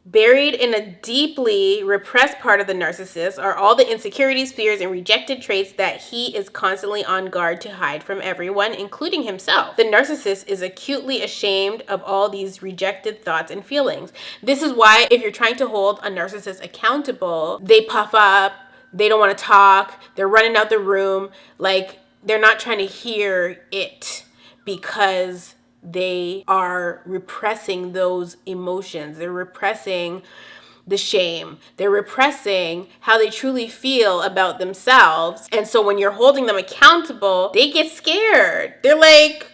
Buried in a deeply repressed part of the narcissist are all the insecurities, fears, and rejected traits that he is constantly on guard to hide from everyone, including himself. The narcissist is acutely ashamed of all these rejected thoughts and feelings. This is why if you're trying to hold a narcissist accountable, they puff up, they don't want to talk, they're running out the room, like they're not trying to hear it because they are repressing those emotions. They're repressing the shame. They're repressing how they truly feel about themselves. And so when you're holding them accountable, they get scared. They're like,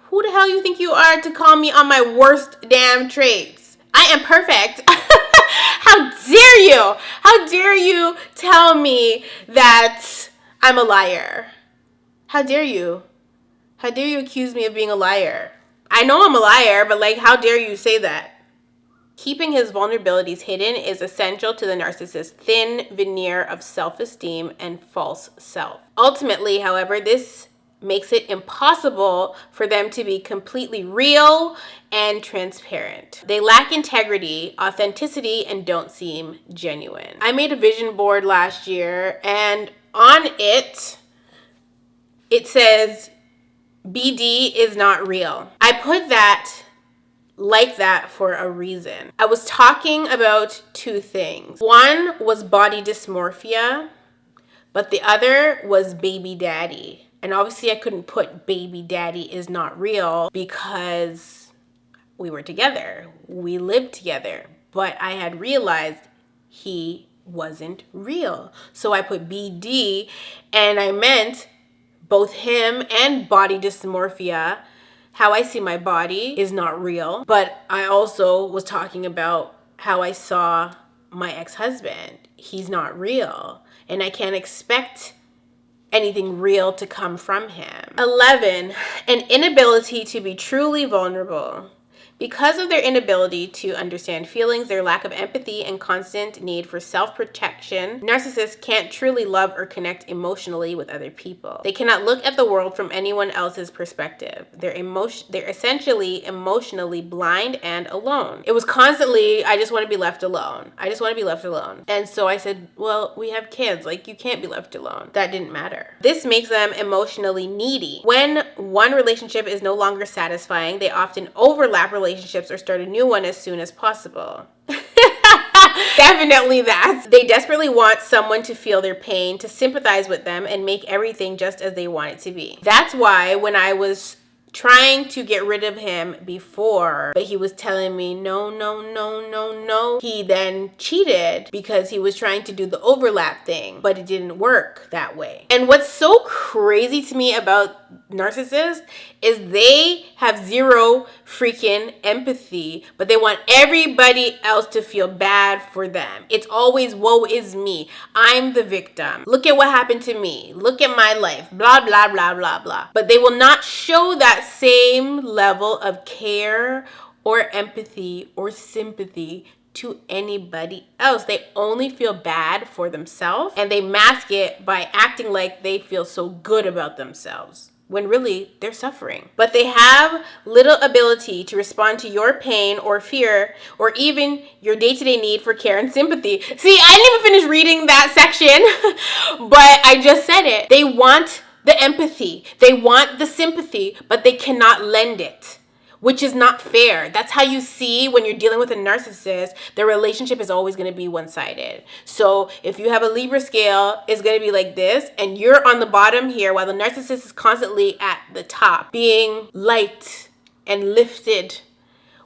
who the hell you think you are to call me on my worst damn traits? I am perfect. How dare you? How dare you tell me that I'm a liar? How dare you? How dare you accuse me of being a liar? I know I'm a liar, but like, how dare you say that? Keeping his vulnerabilities hidden is essential to the narcissist's thin veneer of self-esteem and false self. Ultimately, however, this makes it impossible for them to be completely real and transparent. They lack integrity, authenticity, and don't seem genuine. I made a vision board last year, and on it says, BD is not real. I put that like that for a reason. I was talking about 2 things. One was body dysmorphia, but the other was baby daddy. And obviously I couldn't put baby daddy is not real because we were together. We lived together. But I had realized he wasn't real. So I put BD, and I meant both him and body dysmorphia. How I see my body is not real. But I also was talking about how I saw my ex-husband. He's not real. And I can't expect anything real to come from him. 11, an inability to be truly vulnerable. Because of their inability to understand feelings, their lack of empathy, and constant need for self-protection, narcissists can't truly love or connect emotionally with other people. They cannot look at the world from anyone else's perspective. They're essentially emotionally blind and alone. It was constantly, I just want to be left alone. I just want to be left alone. And so I said, well, we have kids. Like, you can't be left alone. That didn't matter. This makes them emotionally needy. When one relationship is no longer satisfying, they often overlap relationships or start a new one as soon as possible. Definitely that. They desperately want someone to feel their pain, to sympathize with them, and make everything just as they want it to be. That's why when I was trying to get rid of him before, but he was telling me no, he then cheated because he was trying to do the overlap thing, but it didn't work that way. And what's so crazy to me about narcissists is they have zero freaking empathy, but they want everybody else to feel bad for them. It's always, woe is me. I'm the victim. Look at what happened to me. Look at my life. Blah, blah, blah, blah, blah. But they will not show that same level of care or empathy or sympathy to anybody else. They only feel bad for themselves, and they mask it by acting like they feel so good about themselves, when really they're suffering. But they have little ability to respond to your pain or fear or even your day-to-day need for care and sympathy. See, I didn't even finish reading that section, but I just said it. They want the empathy, they want the sympathy, but they cannot lend it, which is not fair. That's how you see when you're dealing with a narcissist, the relationship is always going to be one-sided. So if you have a Libra scale, it's going to be like this, and you're on the bottom here while the narcissist is constantly at the top, being light and lifted,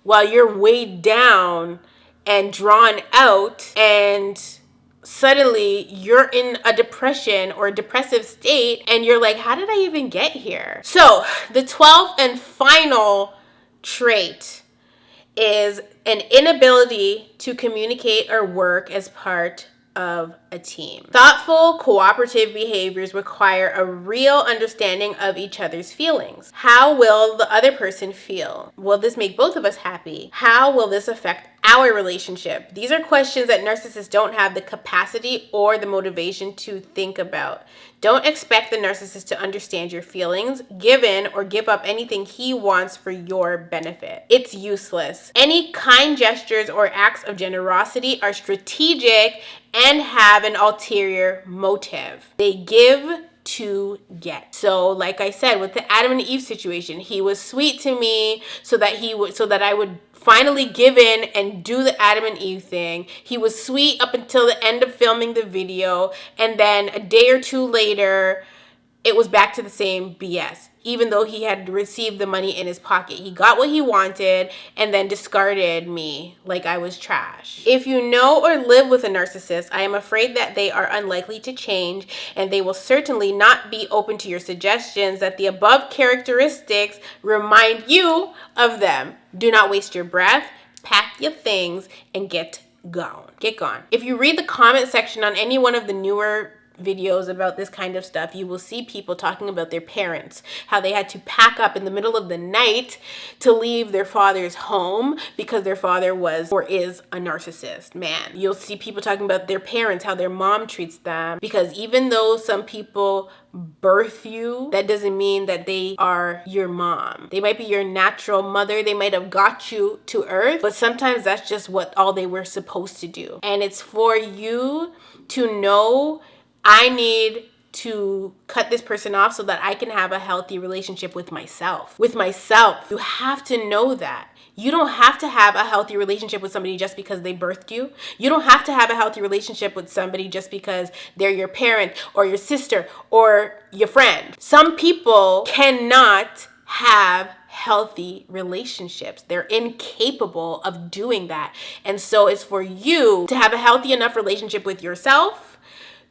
while you're weighed down and drawn out, and suddenly you're in a depression or a depressive state, and you're like, how did I even get here? So the 12th and final trait is an inability to communicate or work as part of a team. Thoughtful, cooperative behaviors require a real understanding of each other's feelings. How will the other person feel? Will this make both of us happy? How will this affect our relationship? These are questions that narcissists don't have the capacity or the motivation to think about. Don't expect the narcissist to understand your feelings, given or give up anything he wants for your benefit. It's useless. Any kind gestures or acts of generosity are strategic and have an ulterior motive. They give to get. So like I said, with the Adam and Eve situation, he was sweet to me so that I would finally give in and do the Adam and Eve thing. He was sweet up until the end of filming the video, and then a day or two later, it was back to the same BS. Even though he had received the money in his pocket, he got what he wanted and then discarded me like I was trash. If you know or live with a narcissist, I am afraid that they are unlikely to change, and they will certainly not be open to your suggestions that the above characteristics remind you of them. Do not waste your breath, pack your things, and get gone. Get gone. If you read the comment section on any one of the newer videos about this kind of stuff, you will see people talking about their parents, how they had to pack up in the middle of the night to leave their father's home because their father was or is a narcissist man. You'll see people talking about their parents, how their mom treats them, because even though some people birth you, that doesn't mean that they are your mom. They might be your natural mother. They might have got you to earth, but sometimes that's just what all they were supposed to do. And it's for you to know, I need to cut this person off so that I can have a healthy relationship with myself. With myself. You have to know that. You don't have to have a healthy relationship with somebody just because they birthed you. You don't have to have a healthy relationship with somebody just because they're your parent or your sister or your friend. Some people cannot have healthy relationships. They're incapable of doing that. And so it's for you to have a healthy enough relationship with yourself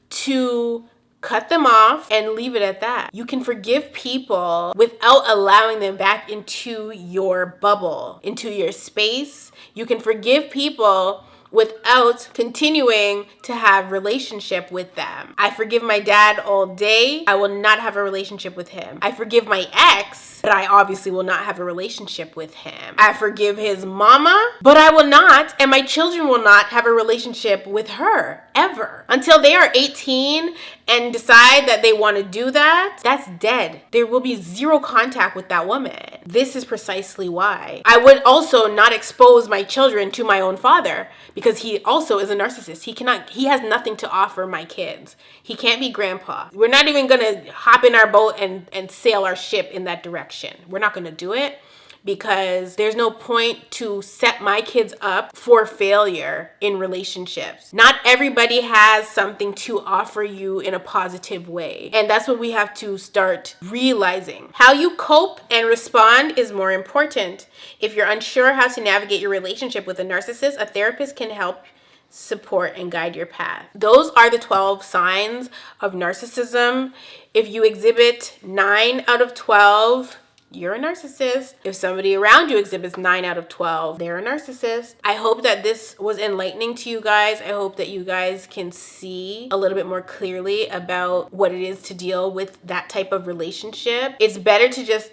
to cut them off and leave it at that. You can forgive people without allowing them back into your bubble, into your space. You can forgive people without continuing to have relationship with them. I forgive my dad all day. I will not have a relationship with him. I forgive my ex, but I obviously will not have a relationship with him. I forgive his mama, but I will not, and my children will not have a relationship with her ever. Until they are 18 and decide that they want to do that, that's dead. There will be zero contact with that woman. This is precisely why. I would also not expose my children to my own father because he also is a narcissist. He has nothing to offer my kids. He can't be grandpa. We're not even gonna hop in our boat and sail our ship in that direction. We're not gonna do it because there's no point to set my kids up for failure in relationships. Not everybody has something to offer you in a positive way. And that's what we have to start realizing. How you cope and respond is more important. If you're unsure how to navigate your relationship with a narcissist, a therapist can help support and guide your path. Those are the 12 signs of narcissism. If you exhibit 9 out of 12, you're a narcissist. If somebody around you exhibits 9 out of 12, they're a narcissist. I hope that this was enlightening to you guys. I hope that you guys can see a little bit more clearly about what it is to deal with that type of relationship. It's better to just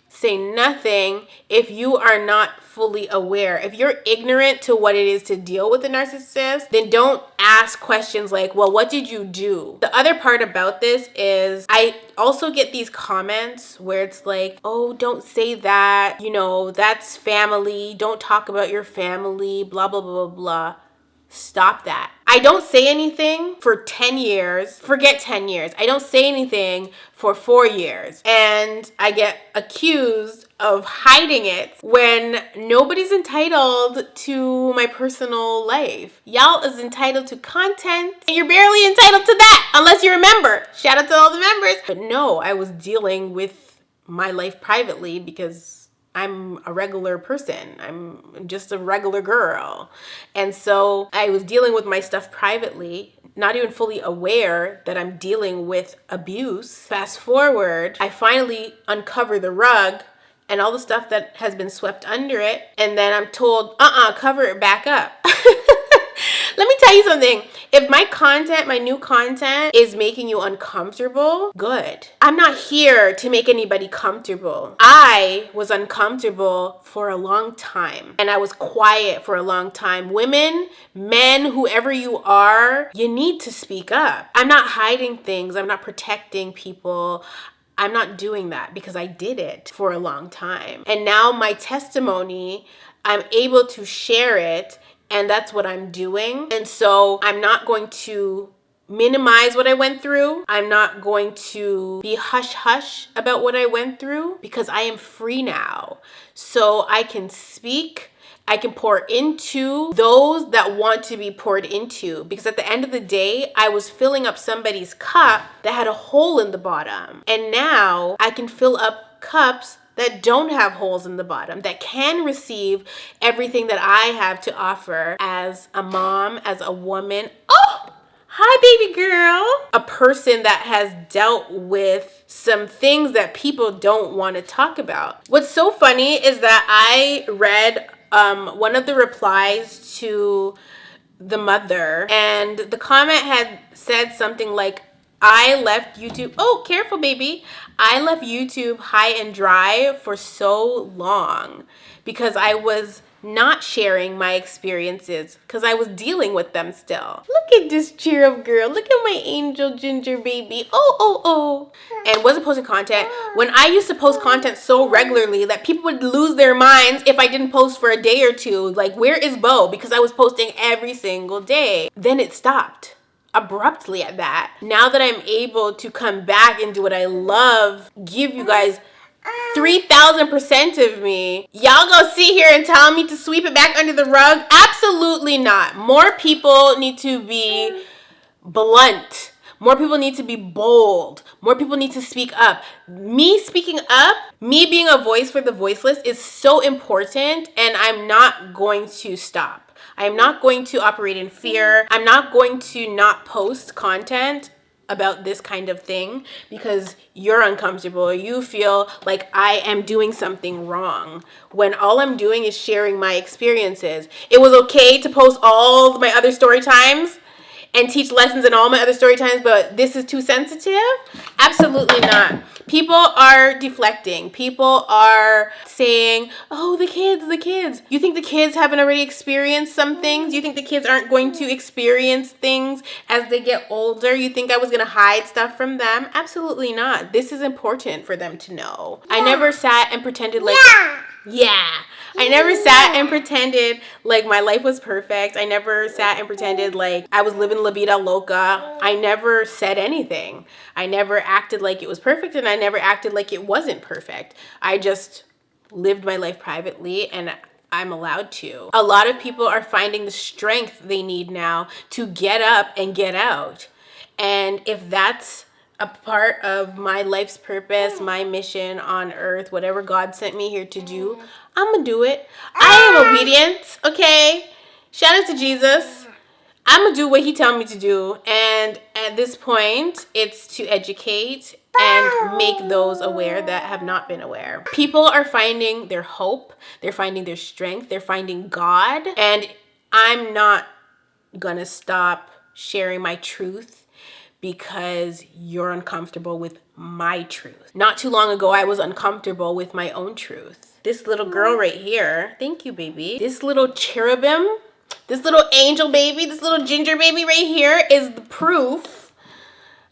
say nothing if you are not fully aware. If you're ignorant to what it is to deal with a narcissist, then don't ask questions like, well, what did you do? The other part about this is I also get these comments where it's like, oh, don't say that, that's family. Don't talk about your family, blah, blah, blah, blah, blah. Stop that. I don't say anything for 10 years. Forget 10 years. I don't say anything for 4 years. And I get accused of hiding it when nobody's entitled to my personal life. Y'all is entitled to content. And you're barely entitled to that unless you're a member. Shout out to all the members. But no, I was dealing with my life privately because I'm a regular person. I'm just a regular girl. And so I was dealing with my stuff privately, not even fully aware that I'm dealing with abuse. Fast forward, I finally uncover the rug and all the stuff that has been swept under it. And then I'm told, cover it back up. Let me tell you something. If my new content is making you uncomfortable, good. I'm not here to make anybody comfortable. I was uncomfortable for a long time and I was quiet for a long time. Women, men, whoever you are, you need to speak up. I'm not hiding things. I'm not protecting people. I'm not doing that because I did it for a long time. And now my testimony, I'm able to share it. And that's what I'm doing. And so I'm not going to minimize what I went through. I'm not going to be hush-hush about what I went through because I am free now. So I can speak. I can pour into those that want to be poured into. Because at the end of the day, I was filling up somebody's cup that had a hole in the bottom. And now I can fill up cups that don't have holes in the bottom, that can receive everything that I have to offer as a mom, as a woman. Oh, hi, baby girl. A person that has dealt with some things that people don't want to talk about. What's so funny is that I read one of the replies to the mother, and the comment had said something like, I left YouTube. Oh, careful, baby. I left YouTube high and dry for so long because I was not sharing my experiences because I was dealing with them still. Look at this cheer up girl. Look at my angel ginger baby. Oh. And wasn't posting content. When I used to post content so regularly that people would lose their minds if I didn't post for a day or two. Like, where is Bo? Because I was posting every single day. Then it stopped. abruptly at that. Now that I'm able to come back and do what I love, give you guys 3,000% of me, y'all gonna sit here and tell me to sweep it back under the rug? Absolutely not. More people need to be blunt. More people need to be bold. More people need to speak up. Me speaking up, me being a voice for the voiceless is so important, and I'm not going to stop. I'm not going to operate in fear. I'm not going to not post content about this kind of thing because you're uncomfortable. You feel like I am doing something wrong when all I'm doing is sharing my experiences. It was okay to post all my other story times and teach lessons in all my other story times, but this is too sensitive? Absolutely not. People are deflecting. People are saying, oh, the kids. You think the kids haven't already experienced some things? You think the kids aren't going to experience things as they get older? You think I was gonna hide stuff from them? Absolutely not. This is important for them to know. I never sat and pretended like, I never sat and pretended like my life was perfect. I never sat and pretended like I was living La Vida Loca. I never said anything. I never acted like it was perfect, and I never acted like it wasn't perfect. I just lived my life privately, and I'm allowed to. A lot of people are finding the strength they need now to get up and get out. And if that's a part of my life's purpose, my mission on earth, whatever God sent me here to do, I'm gonna do it. I am obedient, okay? Shout out to Jesus. I'm gonna do what he tell me to do. And at this point, it's to educate and make those aware that have not been aware. People are finding their hope. They're finding their strength. They're finding God. And I'm not gonna stop sharing my truth because you're uncomfortable with my truth. Not too long ago, I was uncomfortable with my own truth. This little girl right here, thank you, baby. This little cherubim, this little angel baby, this little ginger baby right here is the proof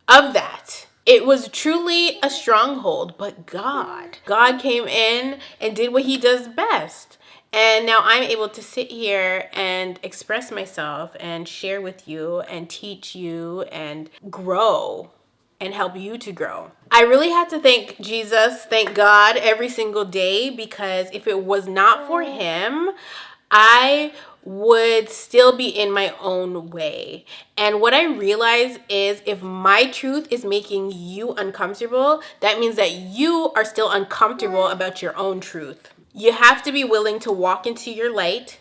of that. It was truly a stronghold, but God came in and did what he does best. And now I'm able to sit here and express myself and share with you and teach you and grow and help you to grow. I really had to thank Jesus, thank God every single day, because if it was not for him, I would still be in my own way. And what I realize is if my truth is making you uncomfortable, that means that you are still uncomfortable about your own truth. You have to be willing to walk into your light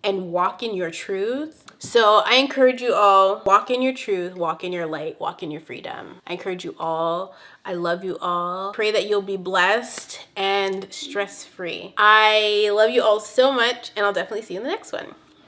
and walk in your truth. So I encourage you all, walk in your truth, walk in your light, walk in your freedom. I encourage you all. I love you all. Pray that you'll be blessed and stress-free. I love you all so much, and I'll definitely see you in the next one.